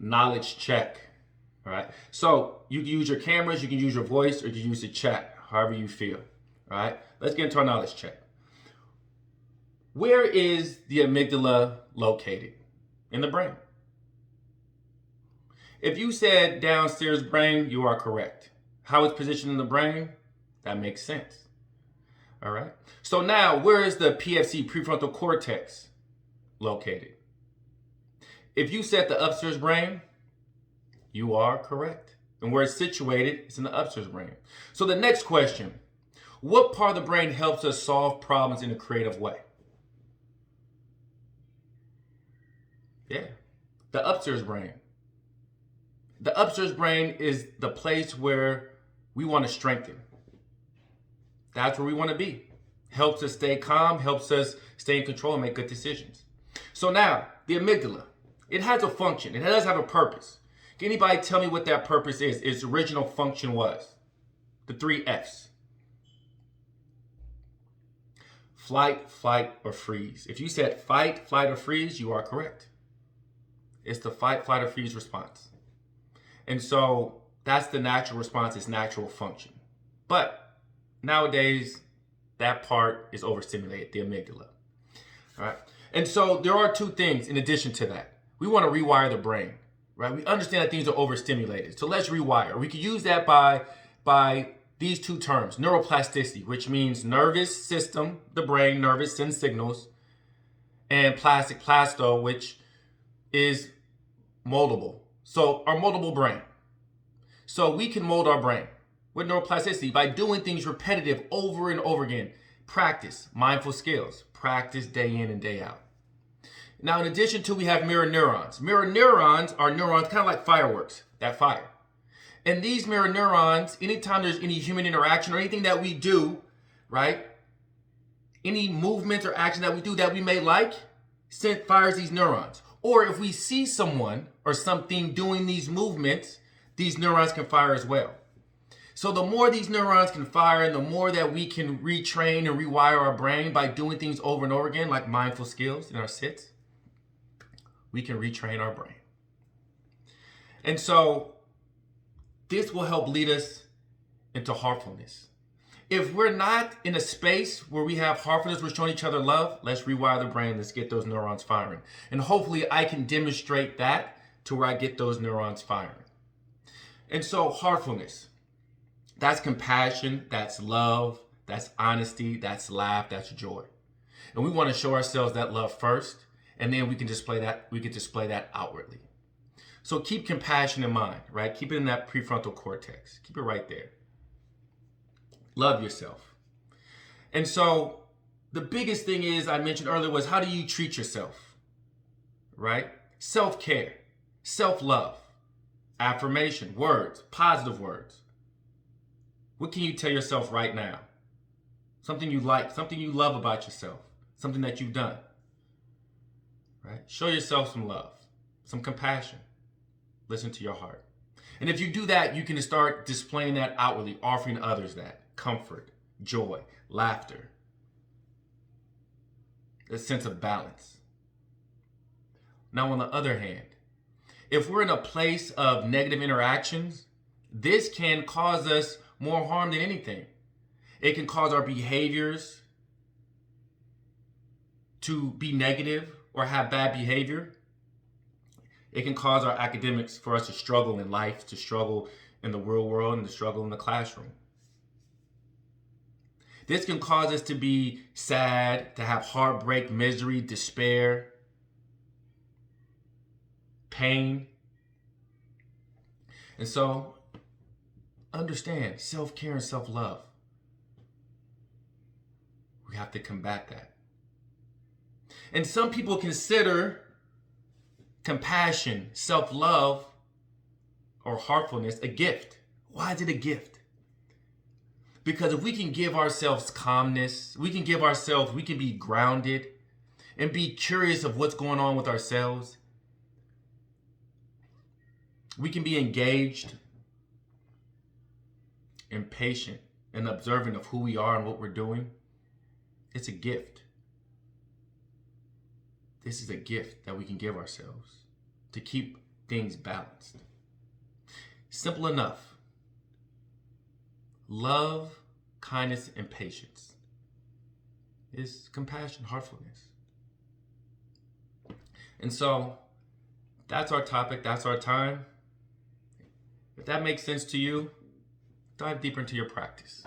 knowledge check. All right. So you can use your cameras, you can use your voice, or you can use the chat, however you feel. All right. Let's get into our knowledge check. Where is the amygdala located? In the brain. If you said downstairs brain, you are correct. How it's positioned in the brain? That makes sense. All right. So now, where is the PFC, prefrontal cortex, located? If you said the upstairs brain, you are correct. And where it's situated, it's in the upstairs brain. So the next question, what part of the brain helps us solve problems in a creative way? Yeah, the upstairs brain. The upstairs brain is the place where we want to strengthen. That's where we want to be. Helps us stay calm, helps us stay in control and make good decisions. So now, the amygdala, it has a function. It does have a purpose. Can anybody tell me what that purpose is? Its original function was? The 3 F's. Flight, flight, or freeze. If you said fight, flight, or freeze, you are correct. It's the fight, flight, or freeze response. And so that's the natural response, its natural function. But nowadays, that part is overstimulated, the amygdala. All right. And so there are 2 things in addition to that. We want to rewire the brain, right? We understand that things are overstimulated. So let's rewire. We could use that by these 2 terms, neuroplasticity, which means nervous system, the brain, nervous sends signals, and plastic, plasto, which is moldable. So our moldable brain. So we can mold our brain with neuroplasticity by doing things repetitive over and over again. Practice mindful skills. Practice day in and day out. Now, in addition to, we have mirror neurons. Mirror neurons are neurons kind of like fireworks, that fire. And these mirror neurons, anytime there's any human interaction or anything that we do, right? Any movement or action that we do that we may like, fires these neurons. Or if we see someone or something doing these movements, these neurons can fire as well. So the more these neurons can fire and the more that we can retrain and rewire our brain by doing things over and over again, like mindful skills in our sits, we can retrain our brain. And so this will help lead us into heartfulness. If we're not in a space where we have heartfulness, we're showing each other love, let's rewire the brain, let's get those neurons firing. And hopefully I can demonstrate that to where I get those neurons firing. And so heartfulness, that's compassion, that's love, that's honesty, that's laugh, that's joy. And we want to show ourselves that love first, and then we can display that outwardly. So keep compassion in mind, right? Keep it in that prefrontal cortex. Keep it right there. Love yourself. And so the biggest thing is, I mentioned earlier, was how do you treat yourself, right? Self-care, self-love, affirmation, words, positive words. What can you tell yourself right now? Something you like, something you love about yourself, something that you've done, right? Show yourself some love, some compassion. Listen to your heart. And if you do that, you can start displaying that outwardly, offering others that. Comfort, joy, laughter, a sense of balance. Now, on the other hand, if we're in a place of negative interactions, this can cause us more harm than anything. It can cause our behaviors to be negative or have bad behavior. It can cause our academics for us to struggle in life, to struggle in the real world, and to struggle in the classroom. This can cause us to be sad, to have heartbreak, misery, despair, pain. And so, understand self-care and self-love. We have to combat that. And some people consider compassion, self-love, or heartfulness a gift. Why is it a gift? Because if we can give ourselves calmness, we can be grounded and be curious of what's going on with ourselves. We can be engaged and patient and observant of who we are and what we're doing. It's a gift. This is a gift that we can give ourselves to keep things balanced. Simple enough. Love, kindness, and patience is compassion, heartfulness. And so that's our topic. That's our time. If that makes sense to you, dive deeper into your practice.